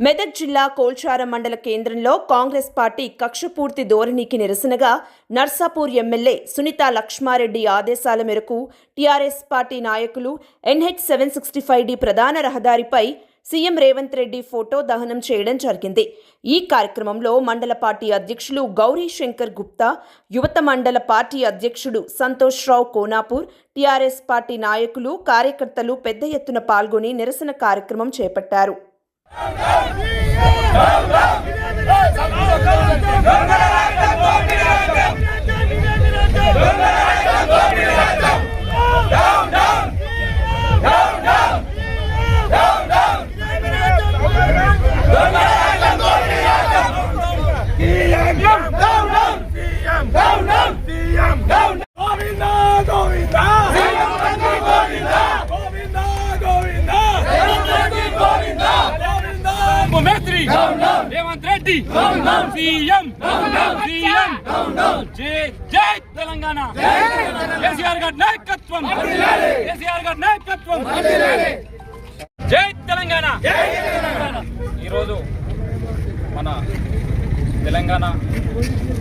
మెదక్ జిల్లా కోల్చారం మండల కేంద్రంలో కాంగ్రెస్ పార్టీ కక్షపూర్తి ధోరణికి నిరసనగా నర్సాపూర్ ఎమ్మెల్యే సునీతా లక్ష్మారెడ్డి ఆదేశాల మేరకు టీఆర్ఎస్ పార్టీ నాయకులు NH 765D ప్రధాన రహదారిపై సీఎం రేవంత్ రెడ్డి ఫోటో దహనం చేయడం జరిగింది. ఈ కార్యక్రమంలో మండల పార్టీ అధ్యక్షులు గౌరీ శంకర్ గుప్తా, యువత మండల పార్టీ అధ్యక్షుడు సంతోష్ రావు కోనాపూర్, టీఆర్ఎస్ పార్టీ నాయకులు, కార్యకర్తలు పెద్ద ఎత్తున పాల్గొని నిరసన కార్యక్రమం చేపట్టారు. రేవంత్ రెడ్డి సీఎం జై తెలంగాణ. కేసీఆర్ గారి నాయకత్వం, కేసీఆర్ గారి నాయకత్వం. జై తెలంగాణ. ఈరోజు మన తెలంగాణ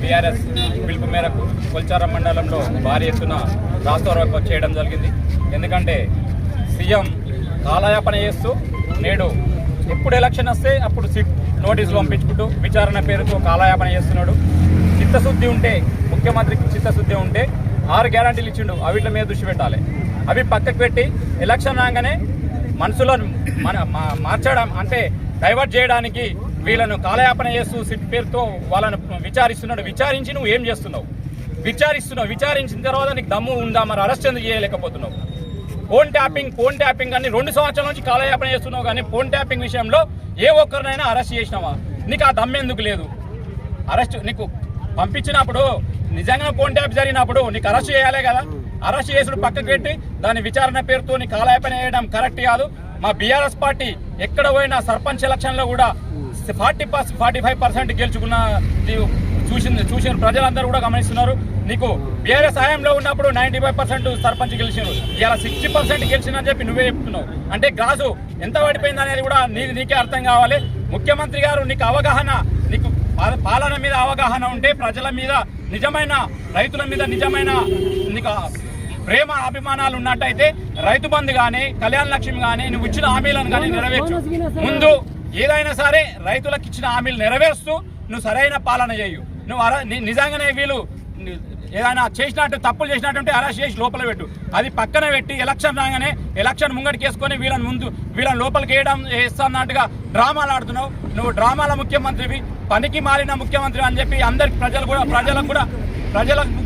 టీఆర్ఎస్ పిలుపు మేరకు కొల్చారం మండలంలో భారీ ఎత్తున రాస్తారోకో చేయడం జరిగింది. ఎందుకంటే సీఎం కాలయాపన చేస్తూ నేడు ఎప్పుడు ఎలక్షన్ వస్తే అప్పుడు నోటీసులు పంపించుకుంటూ విచారణ పేరుతో కాలయాపన చేస్తున్నాడు. చిత్తశుద్ధి ఉంటే, ముఖ్యమంత్రికి చిత్తశుద్ధి ఉంటే 6 గ్యారంటీలు ఇచ్చిండు, అవిట్ల మీద దృష్టి పెట్టాలి. అవి పక్కకు పెట్టి ఎలక్షన్ రాగానే మనసులను మార్చడం అంటే డైవర్ట్ చేయడానికి వీళ్ళను కాలయాపన చేస్తూ సిట్ పేరుతో వాళ్ళను విచారిస్తున్నాడు. విచారించి నువ్వు ఏం చేస్తున్నావు? విచారించిన తర్వాత నీకు దమ్ము ఉందా? మరి అరెస్ట్ ఎందుకు చేయలేకపోతున్నావు? ఫోన్ ట్యాపింగ్ అని 2 సంవత్సరాల నుంచి కాలయాపన చేస్తున్నావు, కానీ ఫోన్ ట్యాపింగ్ విషయంలో ఏ ఒక్కరినైనా అరెస్ట్ చేసినావా? నీకు ఆ దమ్ము ఎందుకు లేదు? అరెస్ట్ నీకు పంపించినప్పుడు నిజంగా ఫోన్ ట్యాప్ జరిగినప్పుడు నీకు అరెస్ట్ చేయాలి కదా. అరెస్ట్ చేసుడు పక్కకు పెట్టి దాని విచారణ పేరుతో నీ కాలయాపన చేయడం కరెక్ట్ కాదు. మా బీఆర్ఎస్ పార్టీ ఎక్కడ పోయినా సర్పంచ్ ఎలక్షన్లో కూడా 45% గెలుచుకున్న చూసిన ప్రజలందరూ కూడా గమనిస్తున్నారు. నీకు బీఆర్ఎస్ హయాంలో ఉన్నప్పుడు 95% సర్పంచ్ గెలిచినారు, ఇలా 60% గెలిచినని చెప్పి నువ్వే చెప్తున్నావు. అంటే గ్రాసు ఎంత పడిపోయింది అనేది కూడా నీకే అర్థం కావాలి. ముఖ్యమంత్రి గారు నీకు అవగాహన, నీకు పాలన మీద అవగాహన ఉంటే, ప్రజల మీద నిజమైన, రైతుల మీద నిజమైన నీకు ప్రేమ అభిమానాలు ఉన్నట్టయితే రైతు బంధు కానీ, కళ్యాణ లక్ష్మి కానీ, నువ్వు ఇచ్చిన హామీలను కానీ నెరవేర్చు. ముందు ఏదైనా సరే రైతులకు ఇచ్చిన హామీలు నెరవేరుస్తూ నువ్వు సరైన పాలన చేయు. నువ్వు నిజంగానే వీళ్ళు ఏదైనా చేసినట్టు, తప్పులు చేసినట్టుంటే అరెస్ట్ చేసి లోపల పెట్టు. అది పక్కన పెట్టి ఎలక్షన్ రాగానే ఎలక్షన్ ముంగడికి వేసుకొని వీళ్ళని లోపలికి వేస్తున్నట్టుగా డ్రామాలు ఆడుతున్నావు. నువ్వు డ్రామాల ముఖ్యమంత్రివి, పనికి మారిన ముఖ్యమంత్రి అని చెప్పి అందరికి ప్రజలకు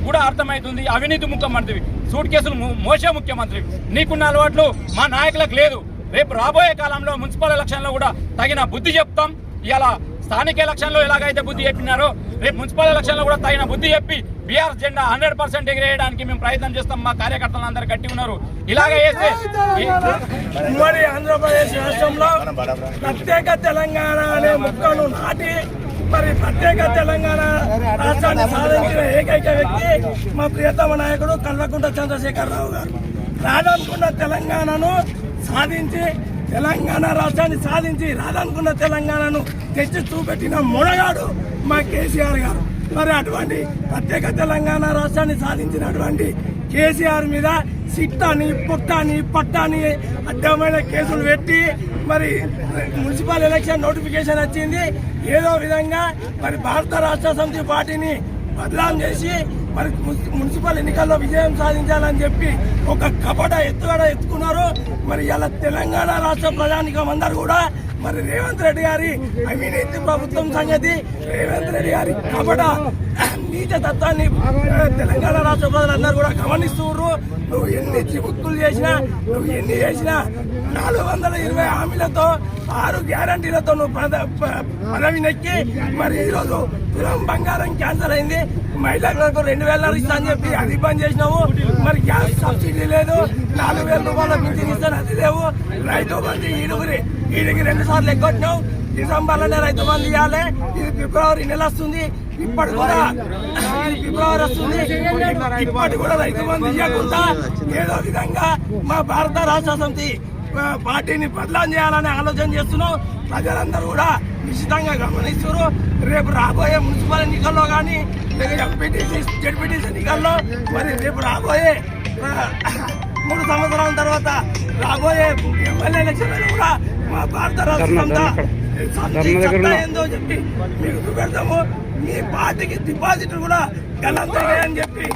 కూడా అర్థమవుతుంది. అవినీతి ముఖ్యమంత్రివి, సూట్ కేసులు మోసే ముఖ్యమంత్రివి. నీకున్న అలవాట్లు మా నాయకులకు లేదు. రేపు రాబోయే కాలంలో మున్సిపల్ ఎలక్షన్లో కూడా తగిన బుద్ధి చెప్తాం. ఇలా స్థానిక ఎలక్షన్లో ఎలాగైతే బుద్ధి చెప్పినారో రేపు మున్సిపల్ ఎలక్షన్లో కూడా తగిన బుద్ధి చెప్పి బీఆర్ జెండా 100% ఎగిరేయడానికి మేము ప్రయత్నం చేస్తాం. మా కార్యకర్తలు అందరూ గట్టి ఉన్నారు. ఇలాగే చేస్తే ఉమ్మడి ఆంధ్రప్రదేశ్ రాష్ట్రంలో ప్రత్యేక తెలంగాణ అనే ముక్కను నాటి మరి ప్రత్యేక తెలంగాణ రాష్ట్రాన్ని సాధించిన ఏకైక వ్యక్తి మా ప్రియతమ నాయకుడు కల్వకుంట్ల చంద్రశేఖరరావు గారు. రాదనుకున్న తెలంగాణను సాధించి, తెలంగాణ రాష్ట్రాన్ని సాధించి రాదనుకున్న తెలంగాణను తెచ్చి చూపెట్టిన మొనగాడు మా కేసీఆర్ గారు. మరి అటువంటి ప్రత్యేక తెలంగాణ రాష్ట్రాన్ని సాధించినటువంటి కేసీఆర్ మీద సిట్టాని, పుట్టాని, పట్టాని అడ్డమైన కేసులు పెట్టి మరి మున్సిపల్ ఎలక్షన్ నోటిఫికేషన్ వచ్చింది. ఏదో విధంగా మరి భారత రాష్ట్ర సమితి పార్టీని బదలాం చేసి మరి మున్సిపల్ ఎన్నికల్లో విజయం సాధించాలని చెప్పి ఒక కపట ఎత్తుగడ ఎత్తుకున్నారు. మరి ఇలా తెలంగాణ రాష్ట్ర ప్రజానికం అందరూ కూడా మరి రేవంత్ రెడ్డి గారి అవినీతి ప్రభుత్వం సంగతి, రేవంత్ రెడ్డి గారి కపట నీచ తత్వాన్ని తెలంగాణ రాష్ట్ర ప్రజలందరూ కూడా గమనిస్తున్నారు. నువ్వు ఎన్ని చిబుక్కులు చేసినా, నువ్వు ఎన్ని చేసినా 420 హామీలతో, 6 గ్యారంటీలతో నువ్వు పదవి నెక్కి మరి ఈరోజు తులం బంగారం క్యాన్సర్ అయింది. మహిళలకు 2000 ఇస్తా అని చెప్పి అది బంద్ చేసినావు. మరి గ్యాస్ సబ్సిడీ లేదు, 4000 రూపాయల పింఛన్ ఇస్తాను అది లేవు. రైతు బంధు ఈడికి 2 సార్లు ఎగ్గొట్టినావు. డిసెంబర్లోనే రైతు బంధు ఇవ్వాలి. ఇది ఫిబ్రవరి నెల వస్తుంది, ఇప్పటి కూడా ఫిబ్రవరి వస్తుంది, ఇప్పటి కూడా రైతు బంధు ఇవ్వకుండా ఏదో విధంగా మా భారత రాష్ట్ర సమితి పార్టీని బదలాం చేయాలని ఆలోచన చేస్తున్నాం. ప్రజలందరూ కూడా నిశ్చితంగా గమనిస్తారు. రేపు రాబోయే మున్సిపల్ ఎన్నికల్లో కానీ లేదా ఎంపీటీసీ జెడ్పీటీసీ ఎన్నికల్లో మరి రేపు రాబోయే 3 సంవత్సరాల తర్వాత రాబోయే ఎమ్మెల్యే ఎలక్షన్ కూడా మా భారత రాష్ట్రంలో ఏందో చెప్పి మీకు చూపెడతాము. మీ పార్టీకి డిపాజిట్ కూడా గలంతగా అని చెప్పి